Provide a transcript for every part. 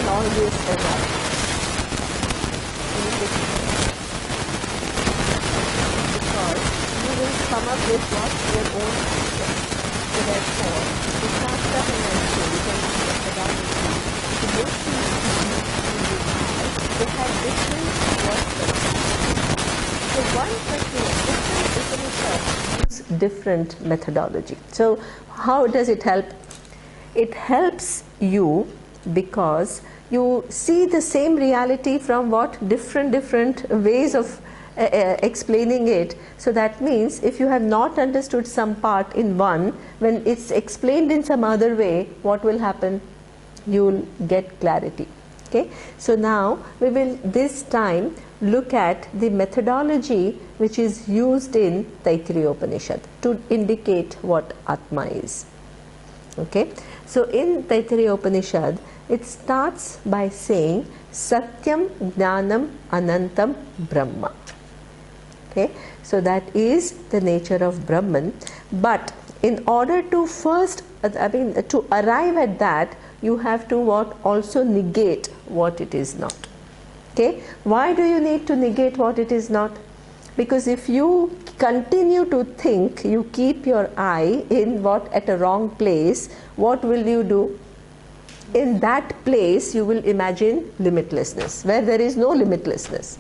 all this because you will come up with what your own answer. So therefore, the Shastra analysis and methodology to make things they have different workflows. So one particular different Upanishads use different methodology. So how does it help? It helps you because you see the same reality from what different ways of explaining it. So that means if you have not understood some part in one, when it's explained in some other way, what will happen? You will get clarity. Okay, so now we will this time look at the methodology which is used in Taittiriya Upanishad to indicate what Atma is. Okay, so in Taittiriya Upanishad, it starts by saying Satyam Jnanam Anantam Brahma. Okay, so that is the nature of Brahman. But in order to first, to arrive at that, you have to what? Also negate what it is not. Okay, why do you need to negate what it is not? Because if you continue to think, you keep your eye in what at a wrong place, what will you do? In that place you will imagine limitlessness, where there is no limitlessness.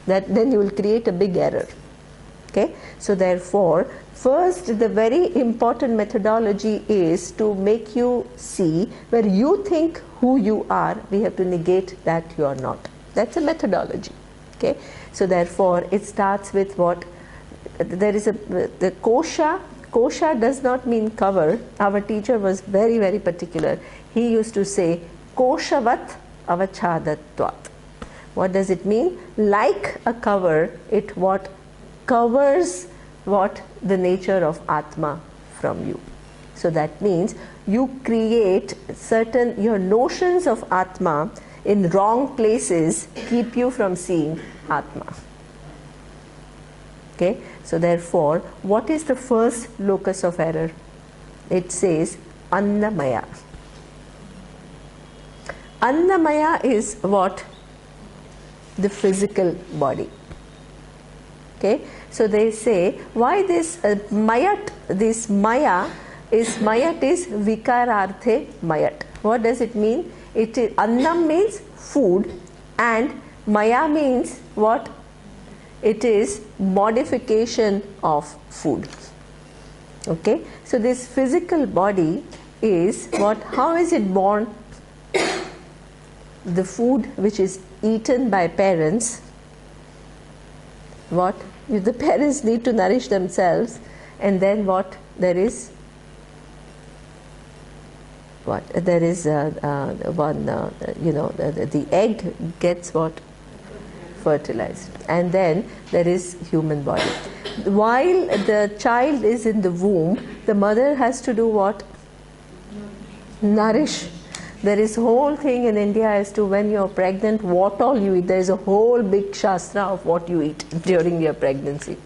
Then you will create a big error. Okay, so therefore, first the very important methodology is to make you see where you think who you are, we have to negate that you are not. That's a methodology. Okay, so therefore it starts with what? There is the kosha. Kosha does not mean cover. Our teacher was very particular. He used to say koshavat avachadatvat. What does it mean? Like a cover, it what covers what the nature of Atma from you. So that means you create certain, your notions of Atma in wrong places keep you from seeing Atma. Okay, so therefore, what is the first locus of error? It says Annamaya. Annamaya is what? The physical body. Okay, so they say why this mayat, this maya is vikararthe mayat. What does it mean? It is, annam means food and maya means what? It is modification of food. Okay, so this physical body is what? How is it born? The food which is eaten by parents, what? The parents need to nourish themselves, and then what? There is what? There is one, the egg gets what? Fertilized, and then there is human body. While the child is in the womb, the mother has to do what? Nourish. There is whole thing in India as to when you are pregnant, what all you eat. There is a whole big shastra of what you eat during your pregnancy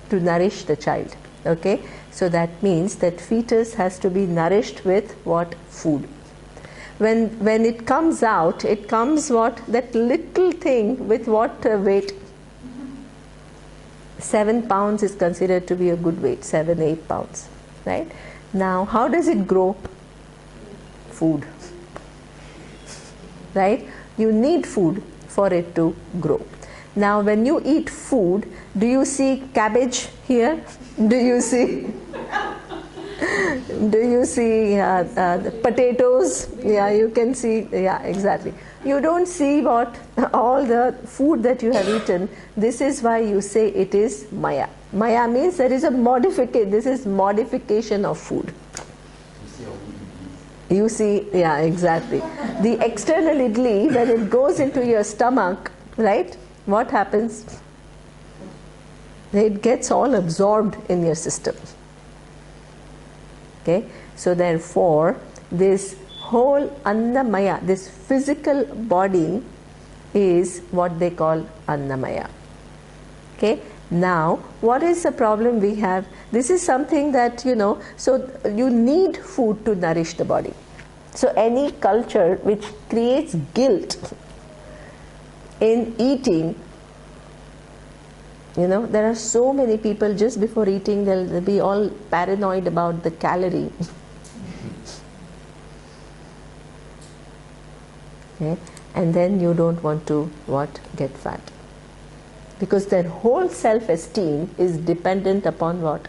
to nourish the child. Okay, so that means that fetus has to be nourished with what? Food. When it comes out, it comes what? That little thing with what weight? 7 pounds is considered to be a good weight, 7-8 pounds, right? Now, how does it grow? Food, right? You need food for it to grow. Now, when you eat food, do you see cabbage here? Do you see? Do you see the potatoes? Yeah, you can see. Yeah, exactly. You don't see what? All the food that you have eaten. This is why you say it is maya. Maya means there is a modification. This is modification of food. You see, yeah, exactly. The external idli, when it goes into your stomach, right? What happens? It gets all absorbed in your system. Okay, so therefore, this whole Annamaya, this physical body, is what they call Annamaya. Okay, Now, what is the problem we have? This is something that, so you need food to nourish the body. So any culture which creates guilt in eating, there are so many people just before eating, they'll be all paranoid about the calorie. Okay? And then you don't want to get fat. Because their whole self-esteem is dependent upon what?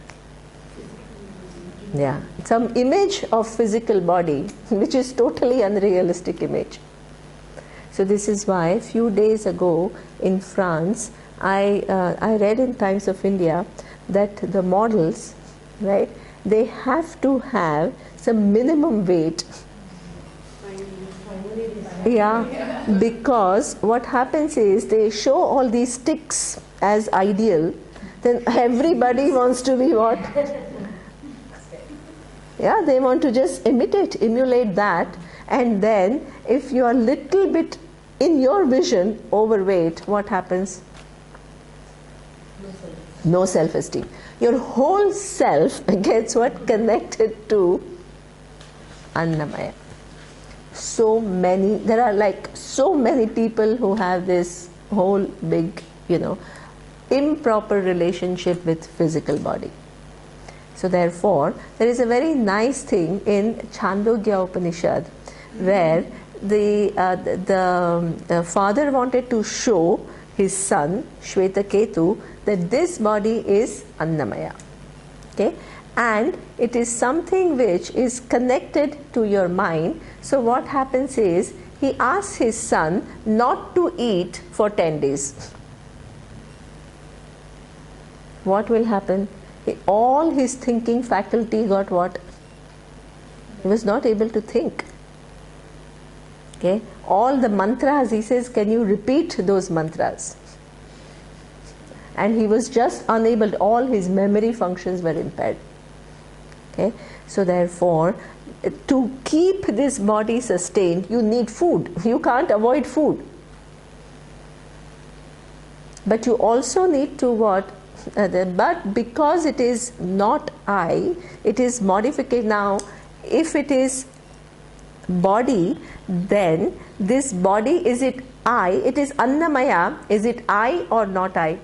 Yeah, some image of physical body, which is totally unrealistic image. So this is why a few days ago in France, I read in Times of India that the models, right, they have to have some minimum weight. Yeah, because what happens is they show all these sticks as ideal, then everybody wants to be what? Yeah, they want to just emulate that, and then if you are little bit in your vision overweight, what happens? No self-esteem. Your whole self gets what? Connected to Annamaya. There are like so many people who have this whole big, improper relationship with physical body. So therefore, there is a very nice thing in Chandogya Upanishad where the father wanted to show his son Shvetaketu that this body is Annamaya. Okay? And it is something which is connected to your mind. So what happens is, he asks his son not to eat for 10 days. What will happen? All his thinking faculty got what? He was not able to think. Okay? All the mantras, he says, can you repeat those mantras? And he was just unable, all his memory functions were impaired. Okay? So therefore, to keep this body sustained, you need food. You can't avoid food. But you also need to what? But because it is not I, it is modification. Now, if it is body, then this body, is it I? It is Annamaya. Is it I or not I?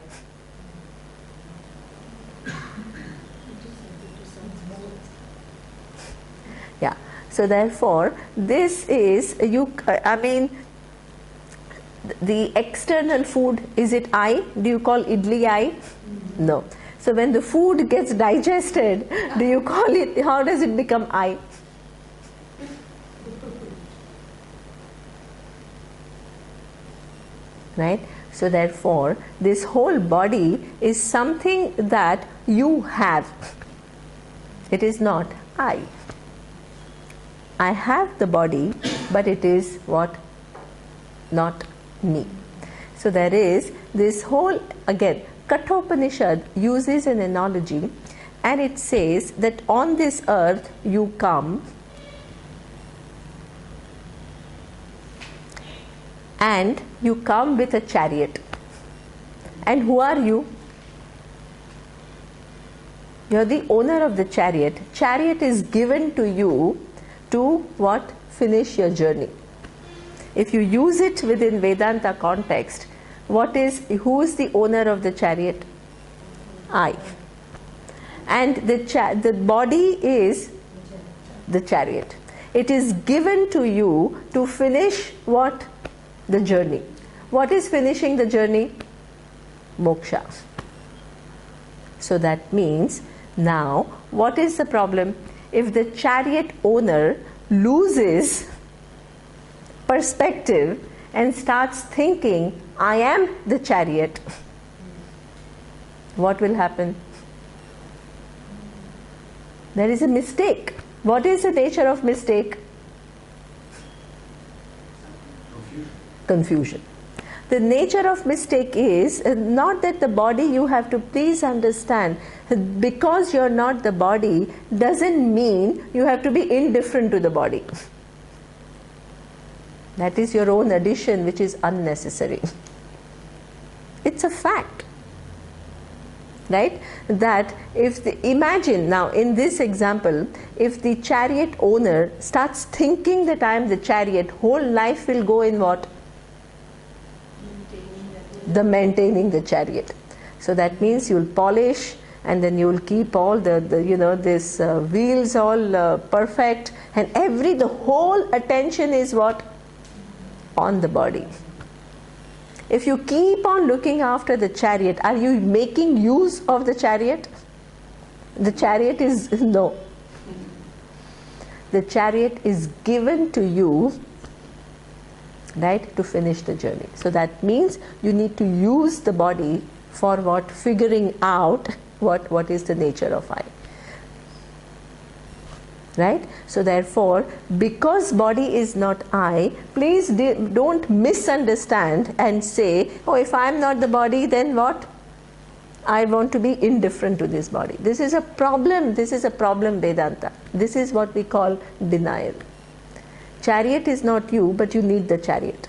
Yeah. So therefore, this is the external food, is it I? Do you call idli I? No. So when the food gets digested, do you call it, how does it become I? Right? So therefore, this whole body is something that you have. It is not I. I have the body, but it is what? Not me. So there is this whole, again, Kathopanishad uses an analogy, and it says that on this earth you come and you come with a chariot. And who are you? You're the owner of the chariot. Chariot is given to you to what? Finish your journey. If you use it within Vedanta context, who is the owner of the chariot? I. And the body is the chariot. It is given to you to finish what? The journey. What is finishing the journey? Moksha. So that means, now what is the problem? If the chariot owner loses perspective and starts thinking, I am the chariot, what will happen? There is a mistake. What is the nature of mistake? Confusion. The nature of mistake is not that the body, you have to please understand, because you're not the body doesn't mean you have to be indifferent to the body. That is your own addition, which is unnecessary. It's a fact. right? That if imagine now in this example, if the chariot owner starts thinking that I am the chariot, whole life will go in what? The maintaining the chariot. So that means you'll polish, and then you'll keep all the this wheels all perfect, and the whole attention is what? On the body. If you keep on looking after the chariot, are you making use of the chariot? The chariot is no. The chariot is given to you, right, to finish the journey. So that means you need to use the body for what? Figuring out what is the nature of I. Right? So therefore, because body is not I, please don't misunderstand and say, oh, if I am not the body, then what? I want to be indifferent to this body. This is a problem. This is a problem, Vedanta. This is what we call denial. Chariot is not you, but you need the chariot.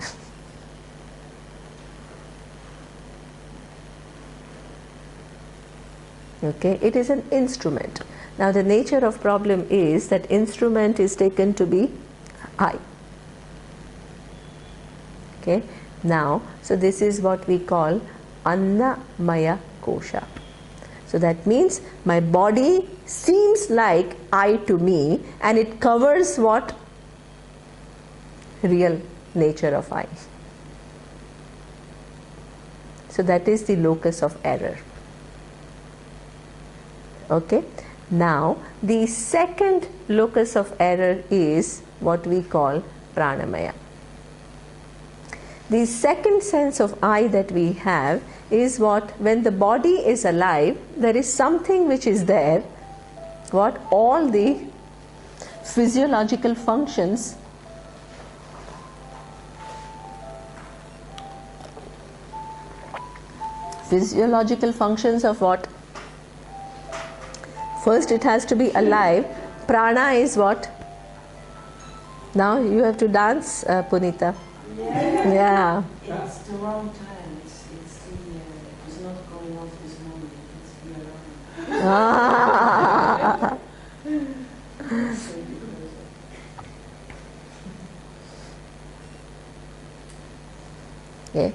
Okay, it is an instrument. Now the nature of problem is that instrument is taken to be I. Okay, now so this is what we call Annamaya Kosha. So that means my body seems like I to me, and it covers what? Real nature of I. So that is the locus of error. Okay. Now the second locus of error is what we call pranamaya. The second sense of I that we have is what? When the body is alive, there is something which is there, what? All the physiological functions of what? First it has to be alive. Prana is what? Now you have to dance, Punita. Yeah. It's the wrong time. It's not going off this morning. It's the alarm. Okay.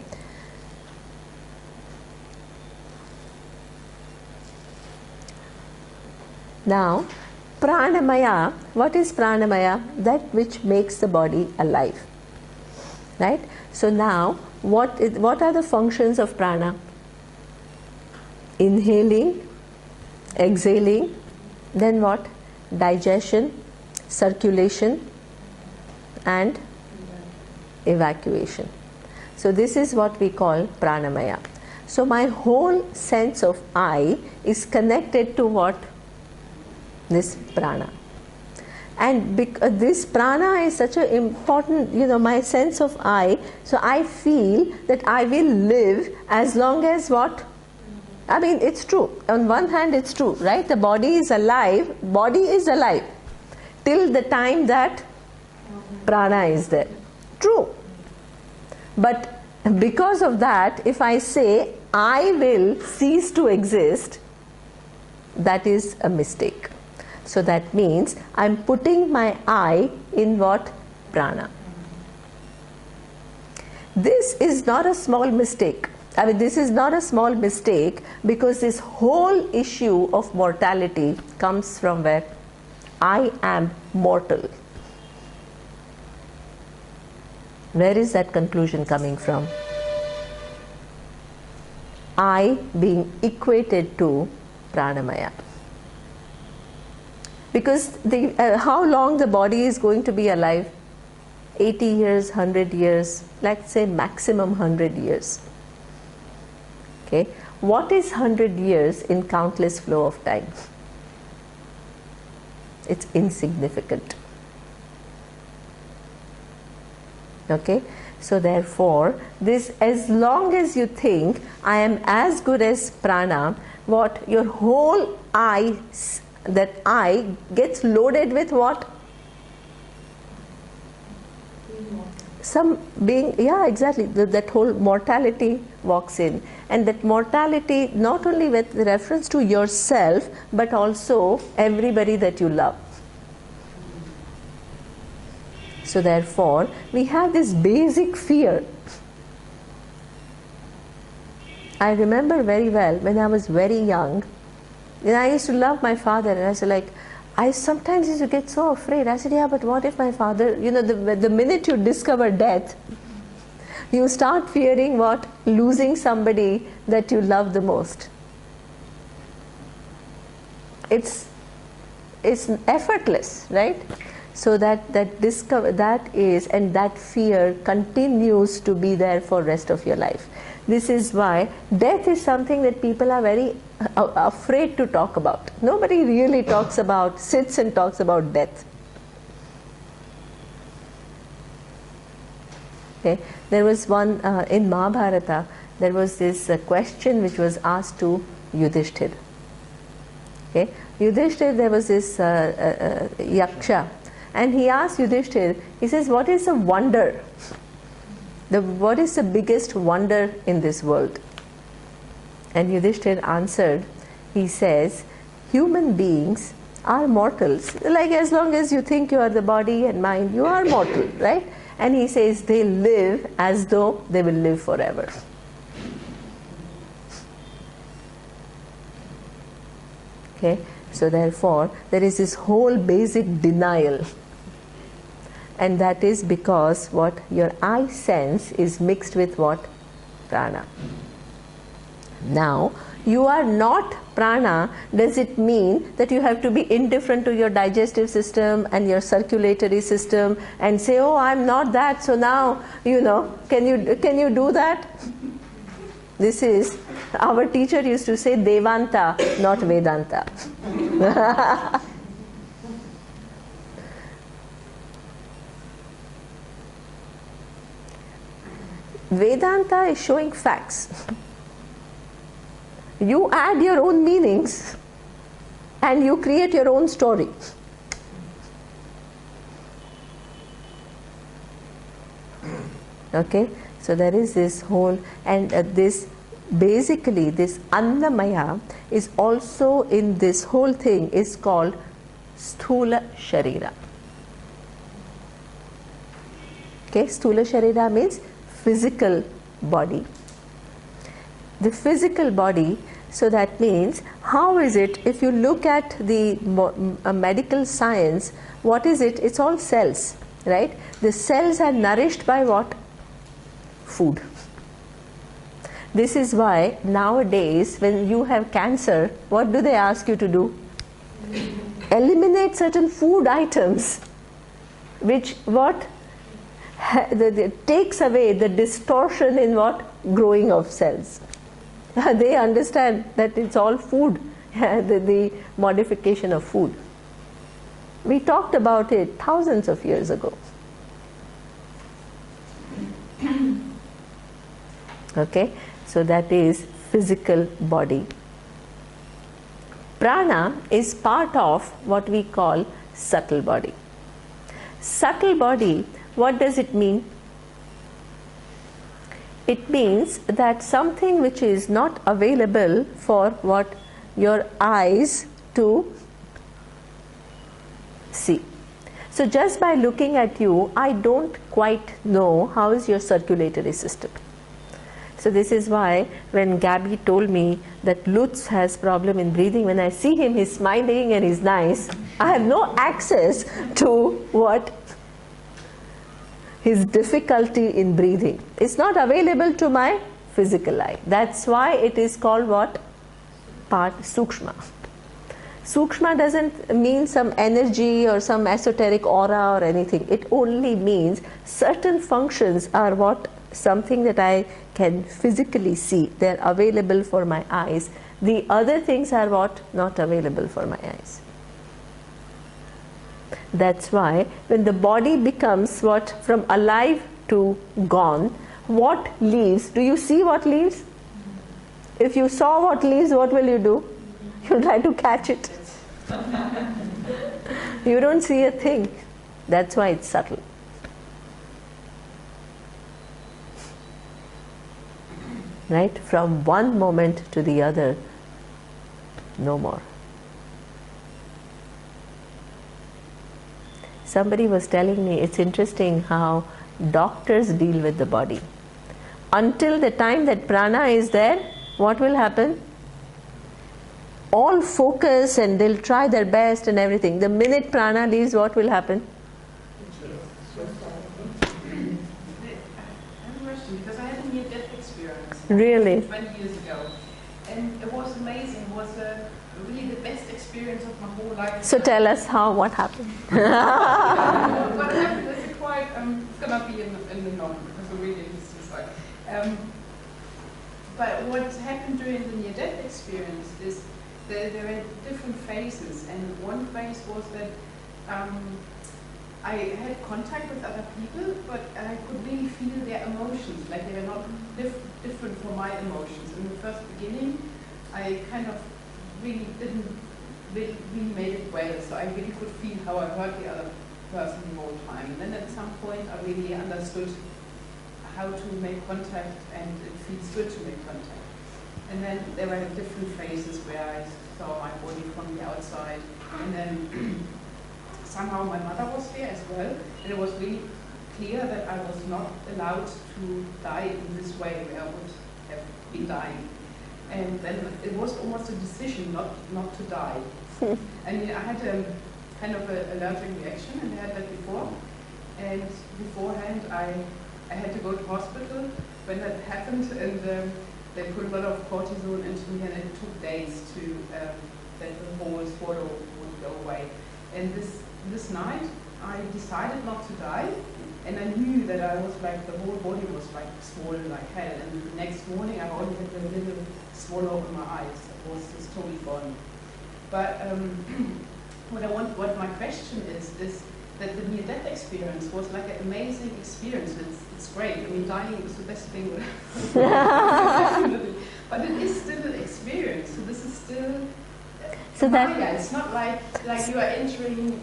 Now, pranamaya, what is pranamaya? That which makes the body alive. Right? So now, what are the functions of prana? Inhaling, exhaling, then what? Digestion, circulation, and evacuation. So this is what we call pranamaya. So my whole sense of I is connected to what? This prana. And this prana is such an important, my sense of I, so I feel that I will live as long as what? I mean, it's true. On one hand, it's true, right? The body is alive till the time that prana is there. True. But because of that, if I say I will cease to exist, that is a mistake. So that means I'm putting my I in what? Prana. This is not a small mistake. I mean, this is not a small mistake, because this whole issue of mortality comes from where? I am mortal. Where is that conclusion coming from? I being equated to pranamaya. Because how long the body is going to be alive? 80 years, 100 years, let's say maximum 100 years. Okay, what is 100 years in countless flow of time? It's insignificant. Okay, so therefore, this, as long as you think I am as good as prana, what? Your whole I, that I gets loaded with what? some being, yeah, exactly, that whole mortality walks in, and that mortality not only with reference to yourself but also everybody that you love. So therefore we have this basic fear. I remember very well when I was very young, and I used to love my father, and I was like, I sometimes used to get so afraid. I said, yeah, but what if my father, the minute you discover death, you start fearing what? Losing somebody that you love the most. It's effortless, right? So that is, and that fear continues to be there for rest of your life. This is why death is something that people are very afraid to talk about. Nobody really sits and talks about death. Okay. There was one in Mahabharata, there was this question which was asked to Yudhishthir. Okay. Yudhishthir, there was this yaksha, and he asked Yudhishthir, he says, what is the wonder? What is the biggest wonder in this world? And Yudhishthir answered, he says, human beings are mortals. Like, as long as you think you are the body and mind, you are mortal, right? And he says they live as though they will live forever. Okay, so therefore there is this whole basic denial, and that is because what your eye sense is mixed with what? Prana. Now, you are not prana. Does it mean that you have to be indifferent to your digestive system and your circulatory system and say, oh, I'm not that, so now, can you do that? This is, our teacher used to say Devanta, not Vedanta. Vedanta is showing facts. You add your own meanings and you create your own story. Okay, so there is this whole, and this basically this Annamaya is also in this whole thing is called Sthula Sharira. Okay, Sthula Sharira means physical body. The physical body, so that means, how is it, if you look at the medical science, what is it? It's all cells, right? The cells are nourished by what? Food. This is why nowadays when you have cancer, what do they ask you to do? Eliminate certain food items which what? Takes away the distortion in what? Growing of cells. They understand that it's all food, the modification of food. We talked about it thousands of years ago. Okay, so that is physical body. Prana is part of what we call subtle body. Subtle body, what does it mean? It means that something which is not available for what? Your eyes to see. So just by looking at you, I don't quite know how is your circulatory system. So this is why when Gabby told me that Lutz has problem in breathing, when I see him, he's smiling and he's nice, I have no access to what? His difficulty in breathing. It's not available to my physical eye. That's why it is called what? Part Sukshma. Sukshma doesn't mean some energy or some esoteric aura or anything. It only means certain functions are what? Something that I can physically see. They're available for my eyes. The other things are what? Not available for my eyes. That's why when the body becomes what? From alive to gone, what leaves? Do you see what leaves? If you saw what leaves, what will you do? You'll try to catch it. You don't see a thing. That's why it's subtle. right? From one moment to the other, no more. Somebody was telling me it's interesting how doctors deal with the body. Until the time that prana is there, what will happen? All focus and they'll try their best and everything. The minute prana leaves, what will happen? I have a question, because I had a near-death experience. Really? 20 years ago. And it was amazing. It was really the best experience of my whole life. So tell us what happened. What happened is quite, it's going to be in the non, because we're really interesting side. But what happened during the near-death experience is there were different phases. And one phase was that I had contact with other people, but I could really feel their emotions, like they were not different from my emotions. In the first beginning, I kind of really didn't really made it well, so I really could feel how I hurt the other person the whole time. And then at some point, I really understood how to make contact, and it feels good to make contact. And then there were different phases where I saw my body from the outside, and then somehow my mother was there as well, and it was really clear that I was not allowed to die in this way where I would have been dying. And then it was almost a decision not to die. And I had a kind of an allergic reaction, and I had that before. And beforehand, I had to go to hospital when that happened, and they put a lot of cortisone into me, and it took days to that the whole swallow would go away. And this night, I decided not to die, and I knew that I was like, the whole body was like swollen like hell. And the next morning, I only had a little swallow in my eyes. It was just totally gone. But what my question is that the near-death experience was like an amazing experience. It's great. I mean, dying is the best thing. But it is still an experience. So this is still Maya. It's not like you are entering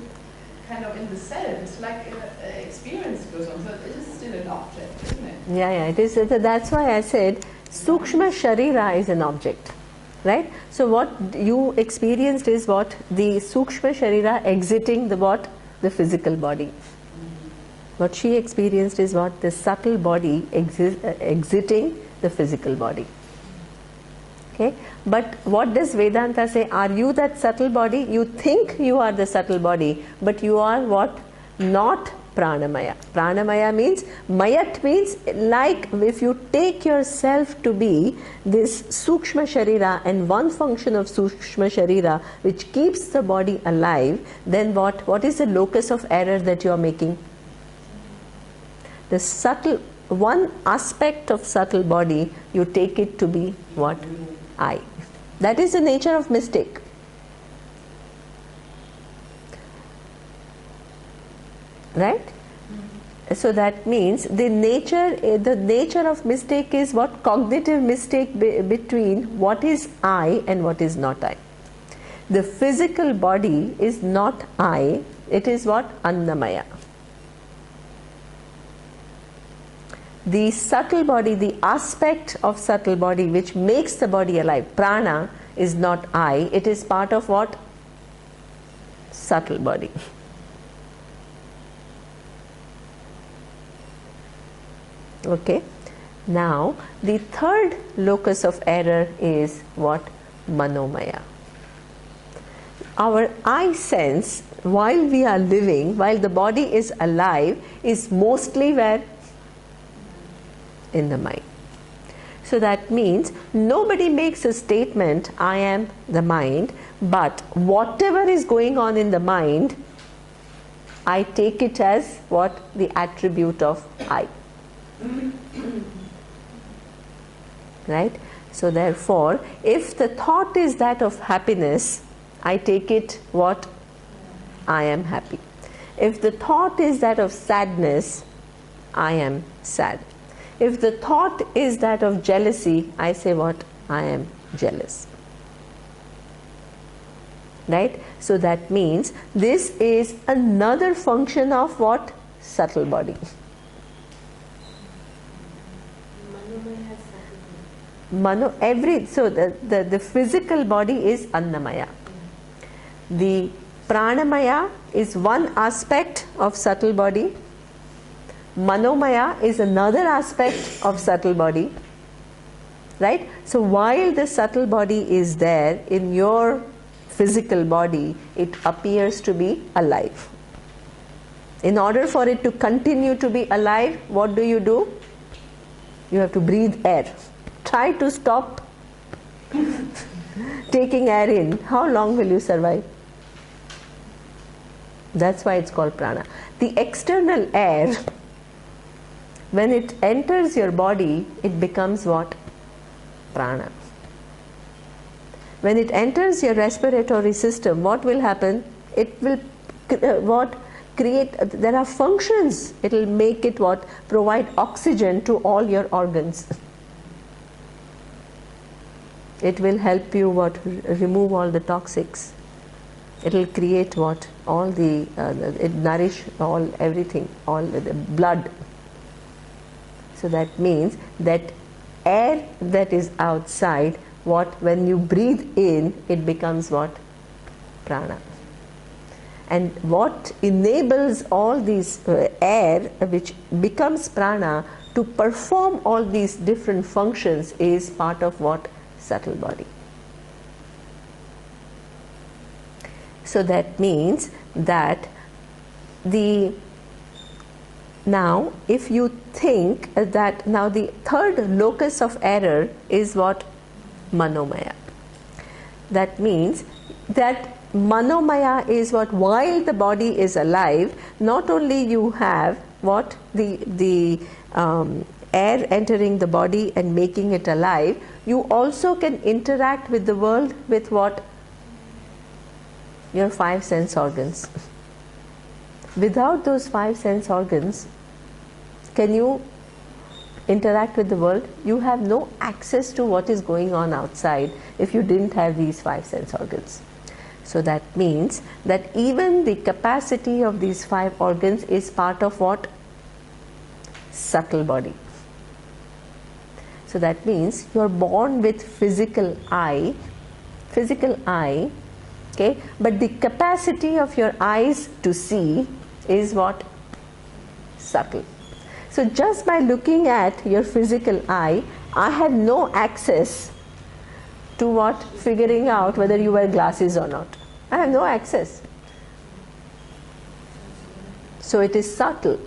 kind of in the self. It's like an experience goes on. So it is still an object, isn't it? Yeah, it is. That's why I said Sukshma Sharira is an object. Right? So what you experienced is what? The Sukshma Sharira exiting the physical body. What she experienced is what? The subtle body exiting the physical body. Okay? But what does Vedanta say? Are you that subtle body? You think you are the subtle body, but you are what? Not Pranamaya. Pranamaya means, Mayat means like if you take yourself to be this Sukshma Sharira, and one function of Sukshma Sharira which keeps the body alive, then what is the locus of error that you are making? The subtle, one aspect of subtle body, you take it to be what? I. That is the nature of mistake. Right? So that means the nature of mistake is what? Cognitive mistake between what is I and what is not I. The physical body is not I, it is what? Annamaya. The subtle body, the aspect of subtle body which makes the body alive, prana, is not I, it is part of what? Subtle body. Okay. Now, the third locus of error is what? Manomaya. Our I sense, while we are living, while the body is alive, is mostly where? In the mind. So that means nobody makes a statement, I am the mind, but whatever is going on in the mind, I take it as what? The attribute of I. Right? So therefore, if the thought is that of happiness, I take it what? I am happy. If the thought is that of sadness, I am sad. If the thought is that of jealousy, I say what? I am jealous. Right? So that means this is another function of what? Subtle body. So the physical body is Annamaya. The Pranamaya is one aspect of subtle body. Manomaya is another aspect of subtle body. Right? So while the subtle body is there in your physical body, it appears to be alive. In order for it to continue to be alive, what do? You have to breathe air. Try to stop taking air in. How long will you survive? That's why it's called prana. The external air, when it enters your body, it becomes what? Prana. When it enters your respiratory system, what will happen? It will create, there are functions. It will make it what? Provide oxygen to all your organs. It will help you what? Remove all the toxics. It will create what? All the, it nourish all, everything, all the blood. So that means that air that is outside, what? When you breathe in, it becomes what? Prana. And what enables all these air, which becomes prana, to perform all these different functions is part of what? Subtle body. So that means that now if you think that now the third locus of error is what? Manomaya. That means that Manomaya is what? While the body is alive, not only you have what? The air entering the body and making it alive, you also can interact with the world with what? Your 5 sense organs. Without those 5 sense organs, can you interact with the world? You have no access to what is going on outside if you didn't have these 5 sense organs. So that means that even the capacity of these 5 organs is part of what? Subtle body. So that means you are born with physical eye, okay, but the capacity of your eyes to see is what? Subtle. So just by looking at your physical eye, I had no access to what? Figuring out whether you wear glasses or not. I have no access. So it is subtle.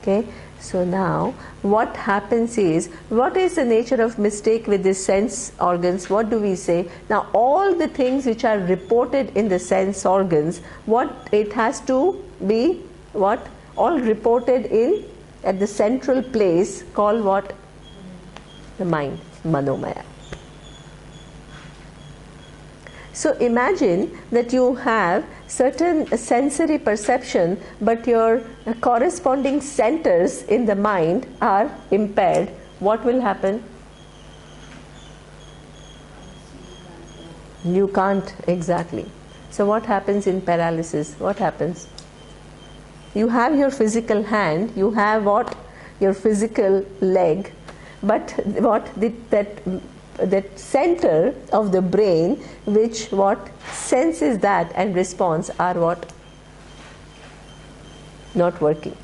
Okay. So now what happens is, what is the nature of mistake with the sense organs? What do we say? Now all the things which are reported in the sense organs, what it has to be, what? All reported in at the central place called what? The mind, Manomaya. So imagine that you have certain sensory perception, but your corresponding centers in the mind are impaired. What will happen? You can't, exactly. So what happens in paralysis? What happens? You have your physical hand, you have what? Your physical leg, but what? That center of the brain which what? Senses that and responds are what? Not working.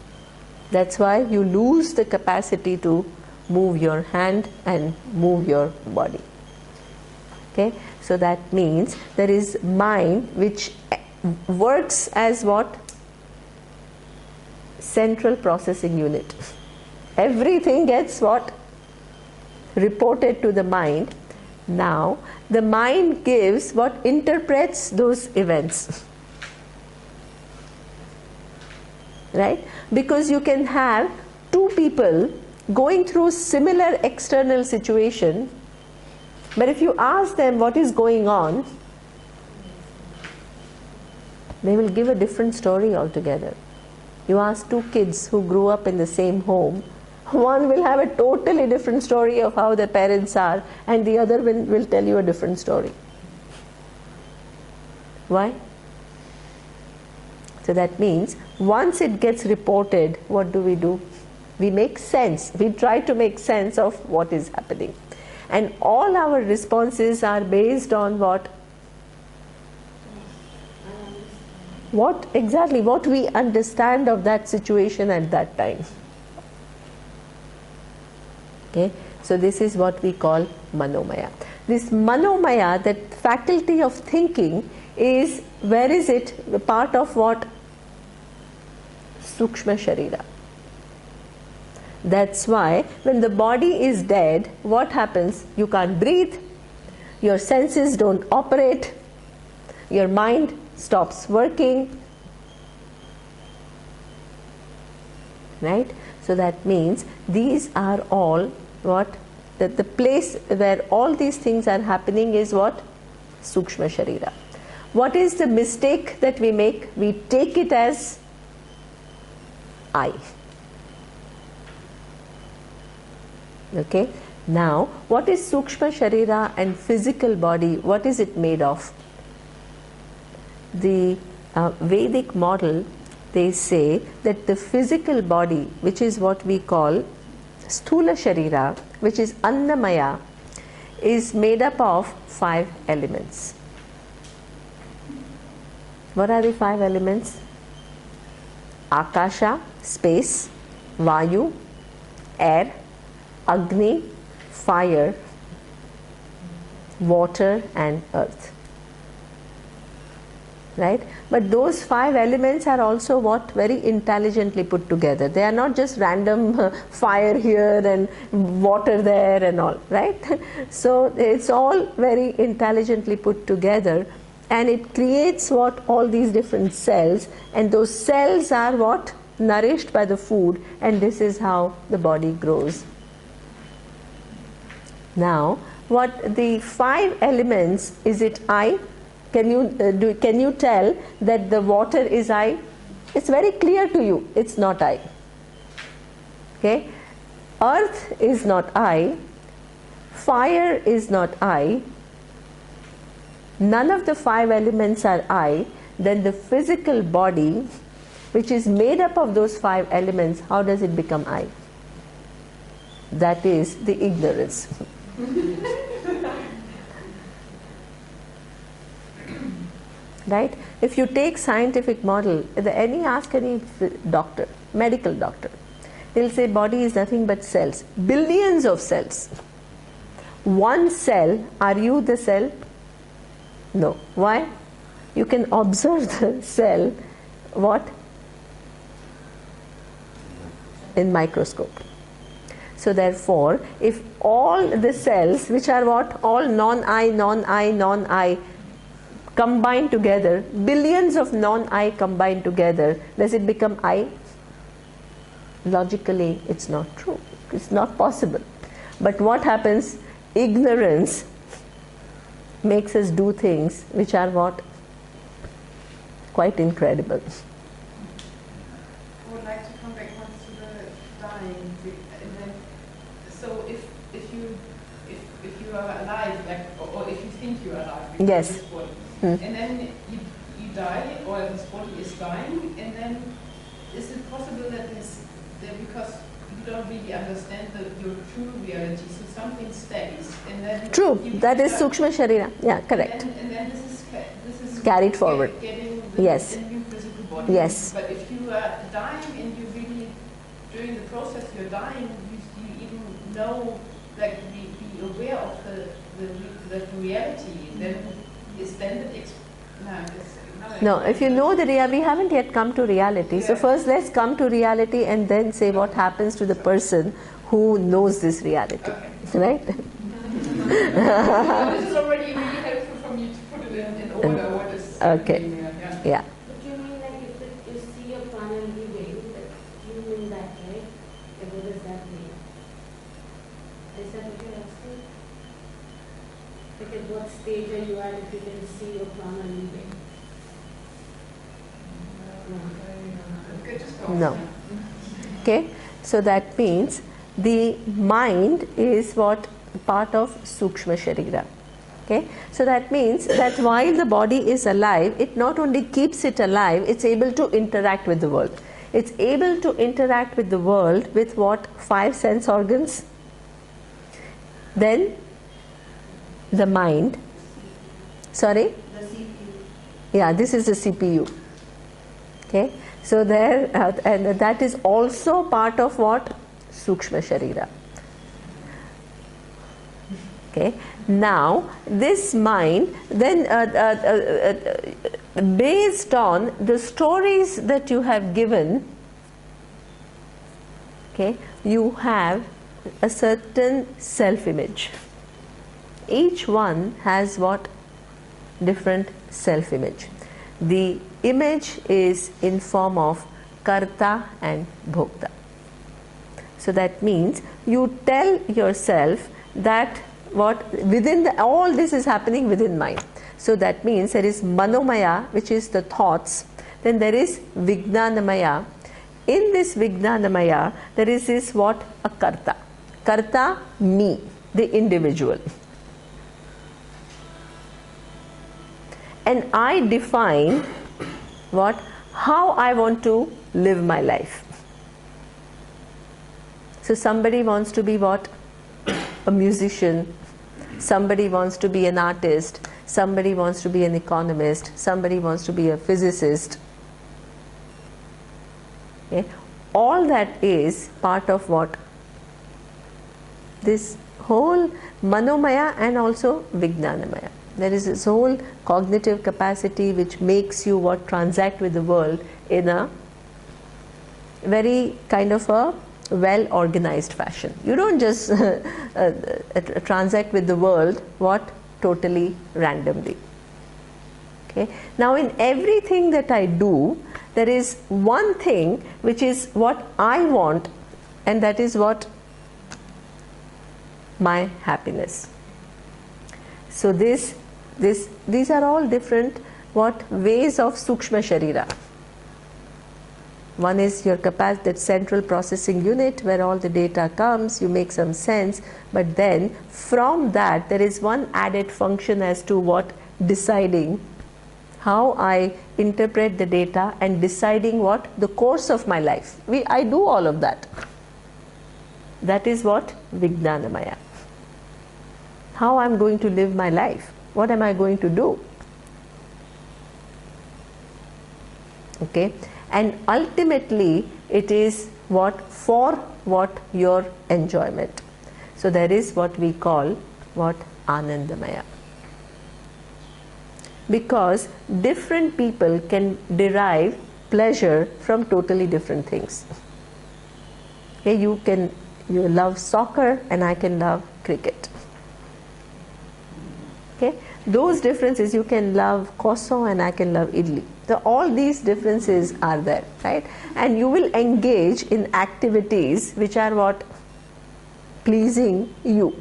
That's why you lose the capacity to move your hand and move your body. Okay, so that means there is mind which works as what? Central processing unit. Everything gets what? Reported to the mind. Now the mind gives what? Interprets those events. Right? Because you can have 2 people going through similar external situation, but if you ask them what is going on, they will give a different story altogether. You ask 2 kids who grew up in the same home, one will have a totally different story of how their parents are, and the other will tell you a different story. Why? So that means once it gets reported, what do? We make sense. We try to make sense of what is happening. And all our responses are based on what? What exactly? What we understand of that situation at that time. Okay? So this is what we call Manomaya. This Manomaya, that faculty of thinking, is, where is it? The part of what? Sukshma Sharira. That's why when the body is dead, what happens? You can't breathe, your senses don't operate, your mind stops working. Right? So that means these are all what? That the place where all these things are happening is what? Sukshma Sharira. What is the mistake that we make? We take it as I. Okay. Now, what is Sukshma Sharira and physical body? What is it made of? The Vedic model, they say that the physical body, which is what we call Sthula Sharira, which is Annamaya, is made up of 5 elements. What are the 5 elements? Akasha, space; Vayu, air; Agni, fire; water and earth. Right? But those 5 elements are also what? Very intelligently put together. They are not just random fire here and water there and all. Right? So it's all very intelligently put together, and it creates what? All these different cells, and those cells are what? Nourished by the food, and this is how the body grows. Now, what the 5 elements, is it I? Can you tell that the water is I? It's very clear to you, it's not I. Okay? Earth is not I. Fire is not I. None of the 5 elements are I. Then the physical body, which is made up of those 5 elements, how does it become I? That is the ignorance. Right? If you take scientific model, ask any doctor, medical doctor, they'll say body is nothing but cells, billions of cells. One cell, are you the cell? No. Why? You can observe the cell, what? In microscope. So therefore, if all the cells, which are what? All non-I, combined together, billions of non-I combined together, does it become I? Logically, it's not true. It's not possible. But what happens? Ignorance makes us do things which are what? Quite incredible. I would like to come back once to the dying. And then, so if you are alive, like, or if you think you are alive, Yes. this body, and then you die, or this body is dying, and then is it possible that because you don't really understand your true reality, so something stays, and then True, that is Sukshma Sharira. Yeah, correct. And then this is Carried forward. Getting Yes. the new physical body. Yes. But if you are dying and you really, during the process you're dying, you even know, like be aware of the reality, then is then the No, if you know the reality, we haven't yet come to reality. So first let's come to reality and then say what happens to the person who knows this reality. Okay. Right? This is already really helpful for me to put it in order. What is Okay. Yeah. But you mean like if you see your prana leaving, you mean that, right? What does that mean? Is that what you're asking? Like at what stage are you at if you can see your prana leaving? Okay, just go. No. Okay. So that means the mind is what? Part of Sukshma Sharira. Okay. So that means that while the body is alive, it not only keeps it alive, it's able to interact with the world. It's able to interact with the world with what? 5 sense organs. Then the mind. Sorry? The CPU. Yeah, this is the CPU. Okay, so there, and that is also part of what? Sukshma Sharira. Okay, now this mind, then based on the stories that you have given, okay, you have a certain self-image. Each one has what? Different self-image. The image is in form of karta and bhokta. So that means you tell yourself that what within all this is happening within mind. So that means there is manomaya, which is the thoughts. Then there is vijnanamaya. In this vijnanamaya, there is this what? A karta. Karta, me, the individual. And I define what? How I want to live my life. So somebody wants to be what? A musician. Somebody wants to be an artist. Somebody wants to be an economist. Somebody wants to be a physicist. Okay? All that is part of what? This whole manomaya and also vijnanamaya. There is this whole cognitive capacity which makes you what? Transact with the world in a very kind of a well organized fashion. You don't just transact with the world what? Totally randomly. Okay. Now in everything that I do, there is one thing which is what I want, and that is what? My happiness. So these are all different what? Ways of Sukshma Sharira. One is your capacity, that central processing unit where all the data comes, you make some sense, but then from that there is one added function as to what? Deciding how I interpret the data and deciding what? The course of my life. I do all of that. That is what? Vijnanamaya. How I am going to live my life. What am I going to do? Okay. And ultimately it is what? For what? Your enjoyment. So there is what we call what? Anandamaya. Because different people can derive pleasure from totally different things. Okay, you love soccer and I can love cricket. Okay, those differences, you can love koso and I can love idli. So all these differences are there, right? And you will engage in activities which are what? Pleasing you.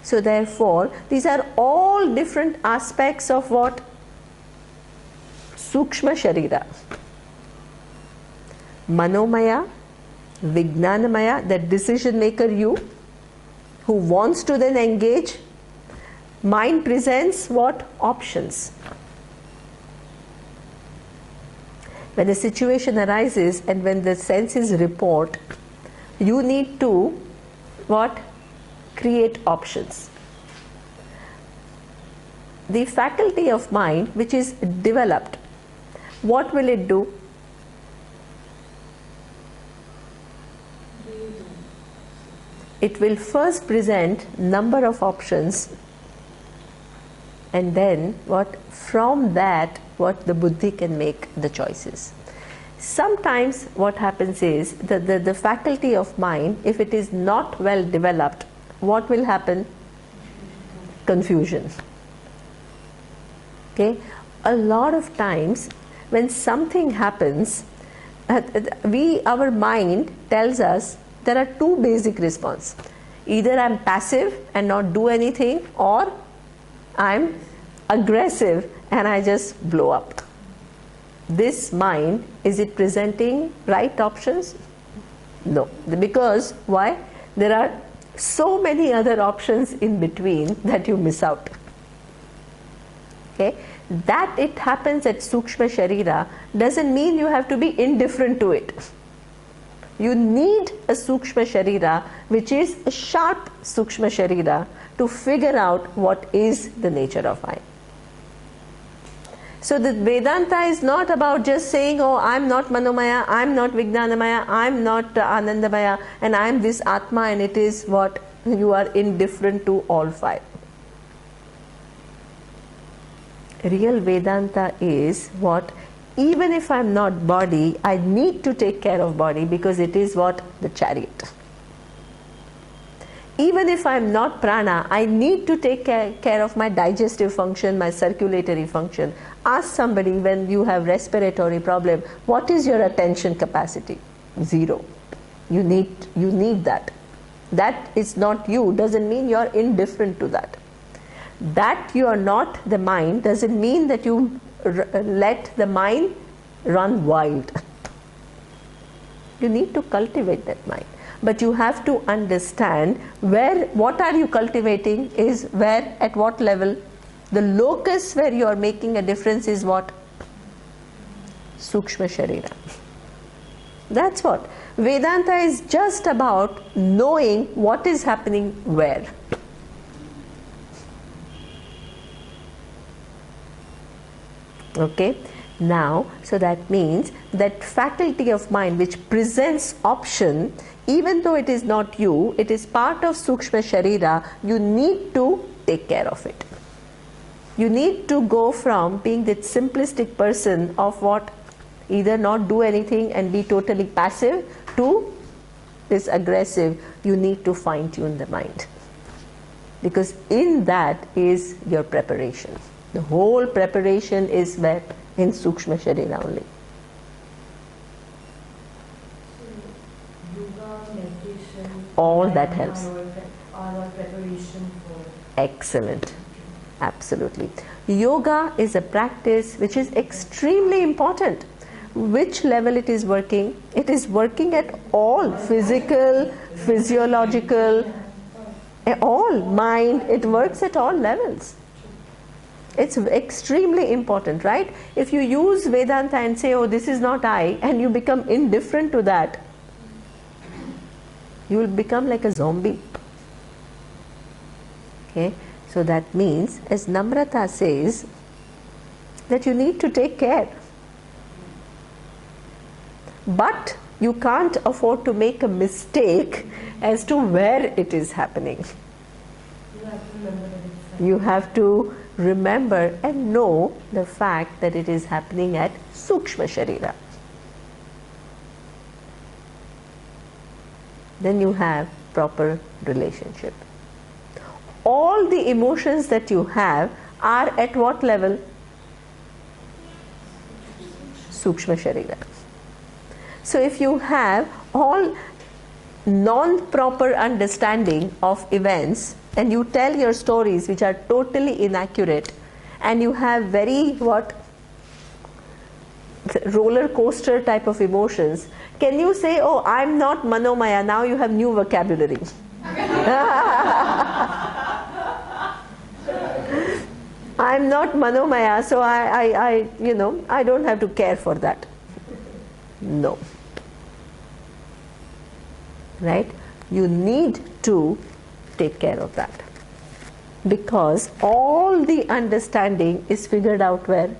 So therefore, these are all different aspects of what? Sukshma Sharira. Manomaya, Vijnanamaya, that decision maker you, who wants to then engage. Mind presents what? Options. When a situation arises and when the senses report, you need to what? Create options. The faculty of mind which is developed, what will it do? It will first present number of options, and then what? From that what? The buddhi can make the choices. Sometimes what happens is the faculty of mind, if it is not well developed, what will happen? Confusion. Okay, a lot of times when something happens, our mind tells us there are two basic responses. Either I'm passive and not do anything, or I'm aggressive and I just blow up. This mind, is it presenting right options? No. Because why? There are so many other options in between that you miss out. Okay, that it happens at Sukshma Sharira doesn't mean you have to be indifferent to it. You need a Sukshma Sharira, which is a sharp Sukshma Sharira, to figure out what is the nature of I. So the Vedanta is not about just saying, oh, I'm not Manomaya, I'm not Vijnanamaya, I'm not Anandamaya, and I'm this Atma, and it is what you are indifferent to all five. Real Vedanta is what, even if I'm not body, I need to take care of body because it is what? The chariot. Even if I'm not prana, I need to take care of my digestive function, my circulatory function. Ask somebody when you have respiratory problem, what is your attention capacity? 0. You need that. That is not you, doesn't mean you are indifferent to that. That you are not the mind doesn't mean that you let the mind run wild. You need to cultivate that mind. But you have to understand what are you cultivating is where, at what level. The locus where you are making a difference is what? Sukshma Sharira. That's what. Vedanta is just about knowing what is happening where. Okay, now, so that means that faculty of mind which presents option, even though it is not you, it is part of Sukshma Sharira, you need to take care of it. You need to go from being that simplistic person of what? Either not do anything and be totally passive to this aggressive. You need to fine tune the mind. Because in that is your preparation. The whole preparation is where? In Sukshma Sharira only. Yoga, meditation, All that helps. Our preparation for. Excellent. Absolutely. Yoga is a practice which is extremely important. Which level it is working? It is working at all physical, physiological, all mind. It works at all levels. It's extremely important, right? If you use Vedanta and say, oh, this is not I, and you become indifferent to that, you will become like a zombie. Okay? So that means, as Namrata says, that you need to take care. But you can't afford to make a mistake as to where it is happening. You have to remember and know the fact that it is happening at Sukshma Sharira. Then you have proper relationship. All the emotions that you have are at what level? Sukshma Sharira. So if you have all non-proper understanding of events, and you tell your stories which are totally inaccurate, and you have very roller coaster type of emotions, can you say, oh, I'm not Manomaya, now you have new vocabulary. I'm not Manomaya, so I don't have to care for that. No. Right? You need to take care of that. Because all the understanding is figured out where?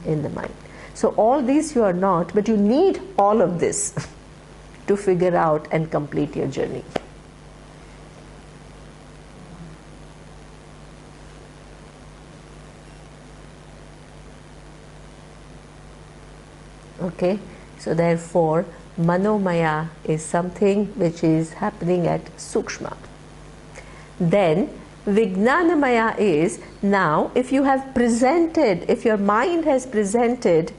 In the mind. So all these you are not, but you need all of this to figure out and complete your journey. Okay, so therefore Manomaya is something which is happening at Sukshma. Then Vijnanamaya is, now if you have presented, if your mind has presented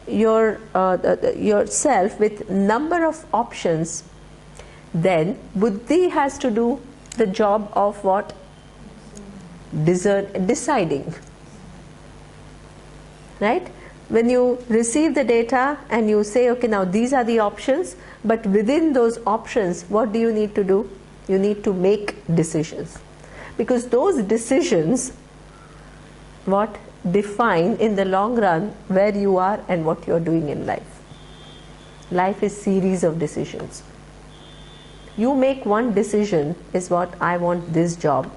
yourself with number of options, then Buddhi has to do the job of what? Deciding. Right? When you receive the data and you say, okay, now these are the options, but within those options, what do you need to do? You need to make decisions. Because those decisions what define in the long run where you are and what you are doing in life. Life is series of decisions. You make one decision, is what, I want this job.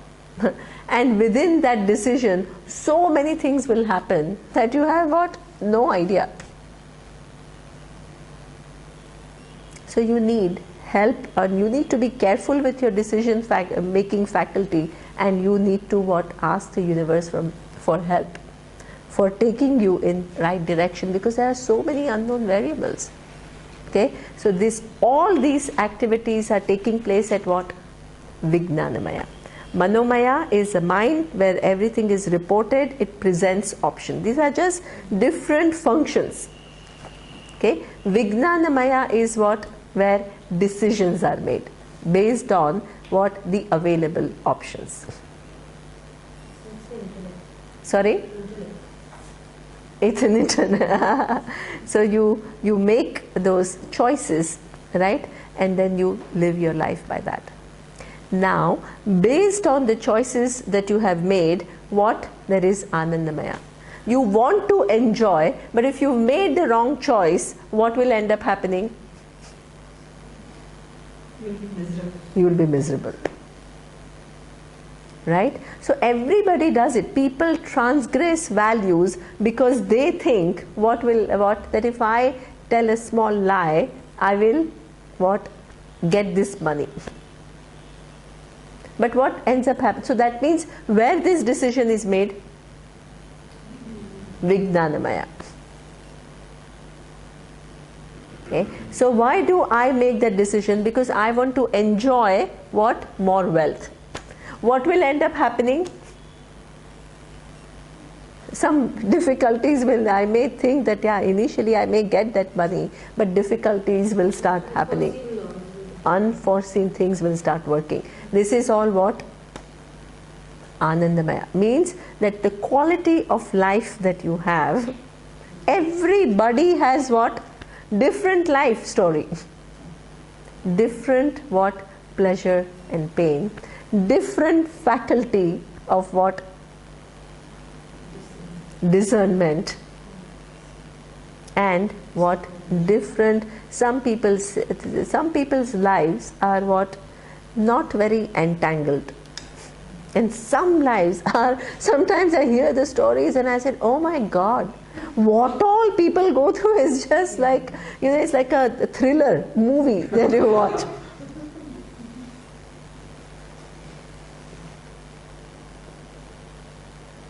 And within that decision, so many things will happen that you have what? No idea. So you need help, and you need to be careful with your decision making faculty, and you need to what? Ask the universe for help, for taking you in right direction, because there are so many unknown variables. Okay, so all these activities are taking place at what? Vijnanamaya. Manomaya is a mind where everything is reported, it presents option. These are just different functions. Okay, Vijnanamaya is what? Where decisions are made based on what? The available options. Sorry? It's an internet. So you make those choices, right? And then you live your life by that. Now, based on the choices that you have made, what? There is Anandamaya. You want to enjoy, but if you made the wrong choice, what will end up happening? You will be miserable. Right? So everybody does it. People transgress values because they think that if I tell a small lie, I will get this money. But what ends up happening? So that means where this decision is made? Vijnanamaya. Okay. So why do I make that decision? Because I want to enjoy what? More wealth. What will end up happening? Some difficulties I may think that initially I may get that money, but difficulties will start happening. Unforeseen things will start working. This is all what? Anandamaya. Means that the quality of life that you have, everybody has what? Different life story. Different what? Pleasure and pain. Different faculty of what? Discernment. And what? Different, some people's lives are what? Not very entangled. And some lives are, sometimes I hear the stories and I said, oh my God, what all people go through is just like, it's like a thriller movie that you watch.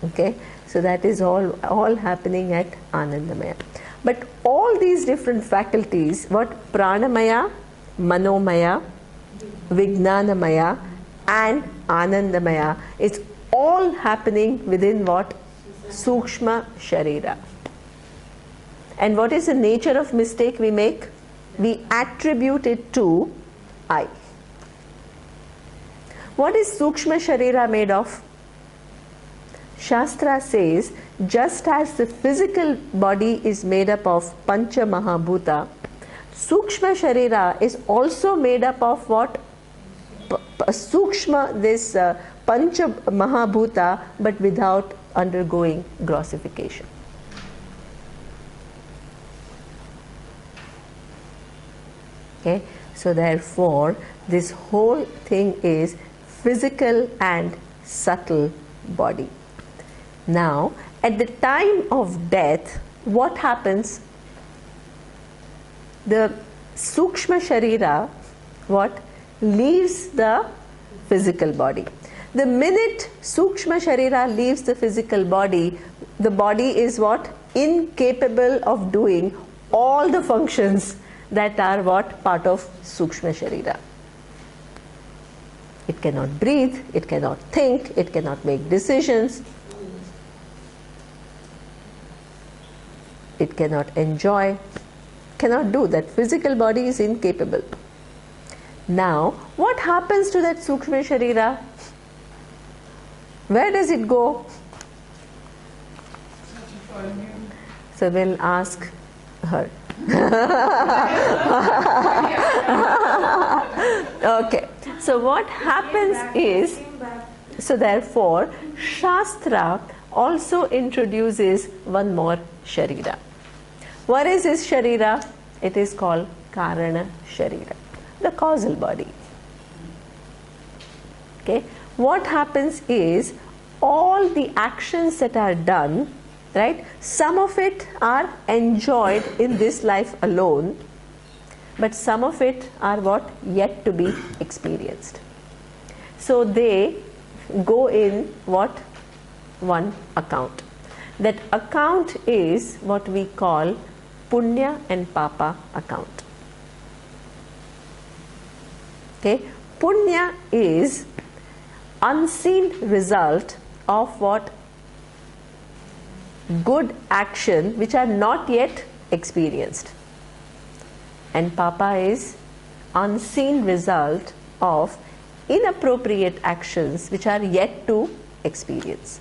Okay, so that is all happening at Anandamaya. But all these different faculties, what? Pranamaya, Manomaya, Vijnanamaya and Anandamaya, is all happening within what? Sukshma Sharira. And what is the nature of mistake we make? We attribute it to I. What is Sukshma Sharira made of? Shastra says, just as the physical body is made up of Pancha Mahabhuta, Sukshma Sharira is also made up of what? Sukshma, this Pancha Mahabhuta, but without undergoing grossification. Okay, so therefore, this whole thing is physical and subtle body. Now, at the time of death, what happens? The Sukshma Sharira, what? Leaves the physical body. The minute Sukshma Sharira leaves the physical body, the body is what? Incapable of doing all the functions that are what? Part of Sukshma Sharira. It cannot breathe, it cannot think, it cannot make decisions, it cannot enjoy, cannot do that. Physical body is incapable. Now, what happens to that Sukshma Sharira? Where does it go? So we'll ask her. Okay. So what happens is, so therefore, Shastra also introduces one more Sharira. What is this Sharira? It is called Karana Sharira, the causal body. Okay. What happens is, all the actions that are done, right, some of it are enjoyed in this life alone, but some of it are what? Yet to be experienced. So they go in what? One account. That account is what we call Punya and Papa account. Okay. Punya is unseen result of what? Good action which are not yet experienced. And Papa is unseen result of inappropriate actions which are yet to experience.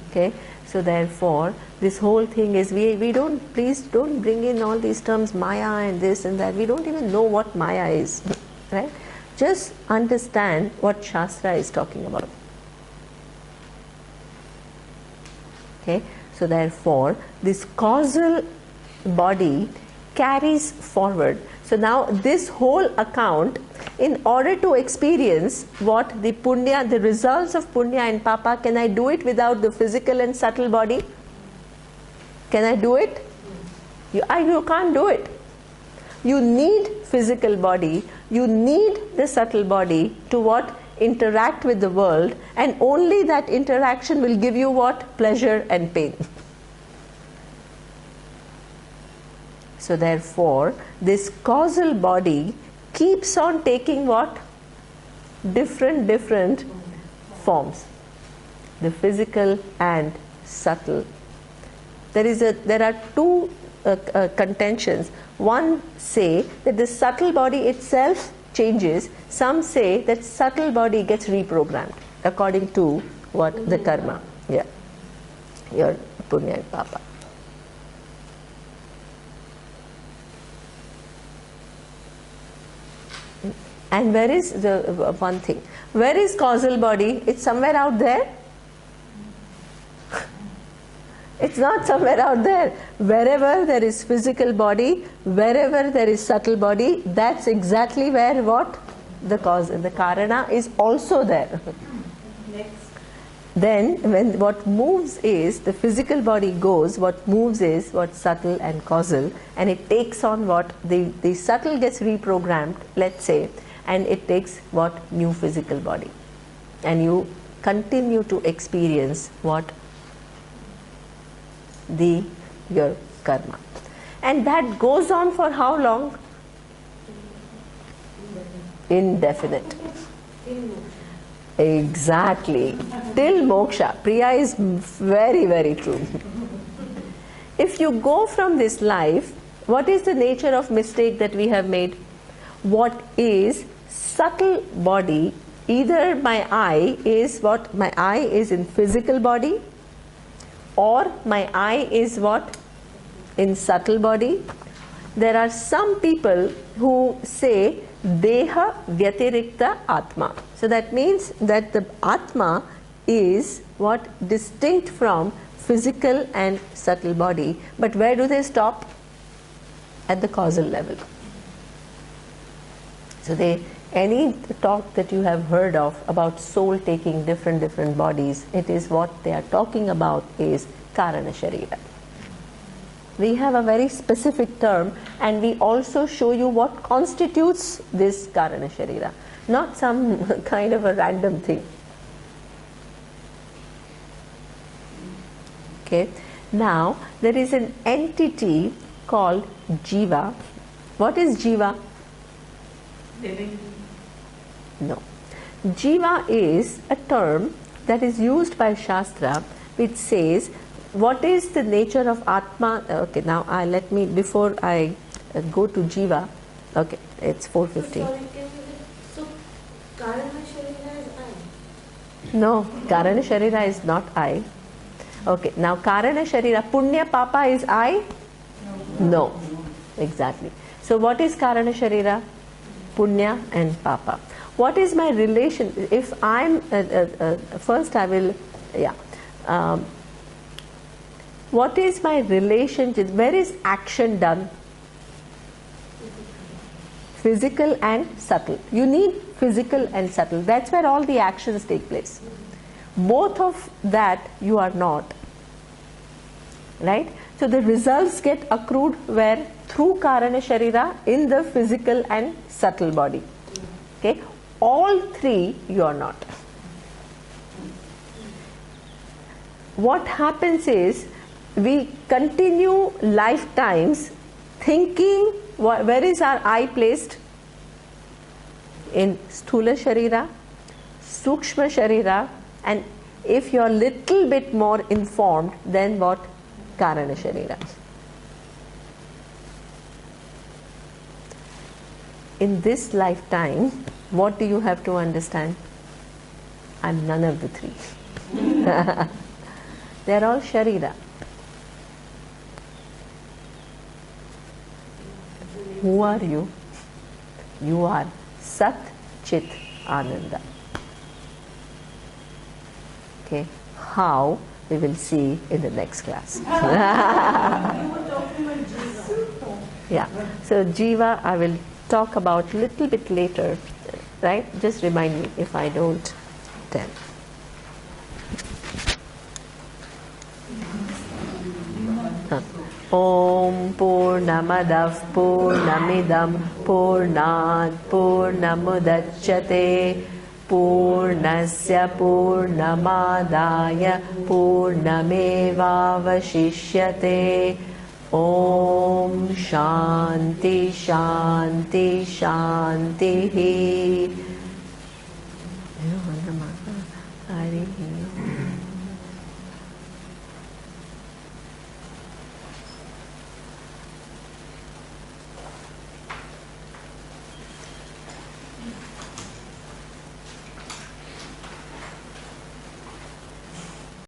Okay, so therefore this whole thing is, we don't, please don't bring in all these terms Maya and this and that. We don't even know what Maya is, right? Just understand what Shastra is talking about. Okay, so therefore this causal body carries forward. So now this whole account, in order to experience what the punya, the results of punya and papa, can I do it without the physical and subtle body? Can I do it? You can't do it. You need physical body, you need the subtle body to what? Interact with the world, and only that interaction will give you what? Pleasure and pain. So therefore this causal body keeps on taking what? Different forms, the physical and subtle. There are two contentions. One say that the subtle body itself changes. Some say that subtle body gets reprogrammed according to what? The karma. Yeah, your punya and papa. And where is the one thing? Where is causal body? It's somewhere out there. It's not somewhere out there. Wherever there is physical body, wherever there is subtle body, that's exactly where what? The cause, the karana is also there. Next. Then when what moves is, the physical body goes, what moves is what? Subtle and causal, and it takes on what? The subtle gets reprogrammed, let's say, and it takes what? New physical body. And you continue to experience what? Your karma. And that goes on for how long? Indefinite. Exactly. Till moksha. Priya is very, very true. If you go from this life, what is the nature of mistake that we have made? What is subtle body? Either my eye is what? My eye is in physical body, or my eye is what? In subtle body. There are some people who say Deha Vyatirikta Atma. So that means that the Atma is what? Distinct from physical and subtle body. But where do they stop? At the causal level. So any talk that you have heard of about soul taking different bodies, it is what they are talking about is Karana Sharira. We have a very specific term, and we also show you what constitutes this Karana Sharira, not some kind of a random thing. Okay. Now there is an entity called Jiva. What is Jiva? Living. No. Jiva is a term that is used by Shastra, which says what is the nature of Atma. Okay, now let me, before I go to Jiva, okay, it's 4:15. So Karana Sharira is I? No, Karana Sharira is not I. Okay, now Karana Sharira, Punya Papa is I? No. Exactly. So what is Karana Sharira? Punya and Papa. What is my relation? If I'm, first I will Yeah. What is my relationship? Where is action done? Physical and subtle. You need physical and subtle. That's where all the actions take place. Both of that you are not. Right? So the results get accrued where? Through Karana Sharira in the physical and subtle body. Okay? All three you are not. What happens is we continue lifetimes thinking, where is our I placed? In Sthula Sharira, Sukshma Sharira, and if you are little bit more informed, then what? Karana Sharira. In this lifetime, what do you have to understand? I'm none of the three. They're all Sharira. Who are you? You are Sat Chit Ananda. Okay. How? We will see in the next class. Yeah. So Jiva, I will talk about little bit later. Right? Just remind me if I don't tell. Om Purnamadav Purnamidam Purnat Purnamudachyate Purnasya Purnamadaya Purnamevavashishyate. Om Shanti Shanti Shanti. Hari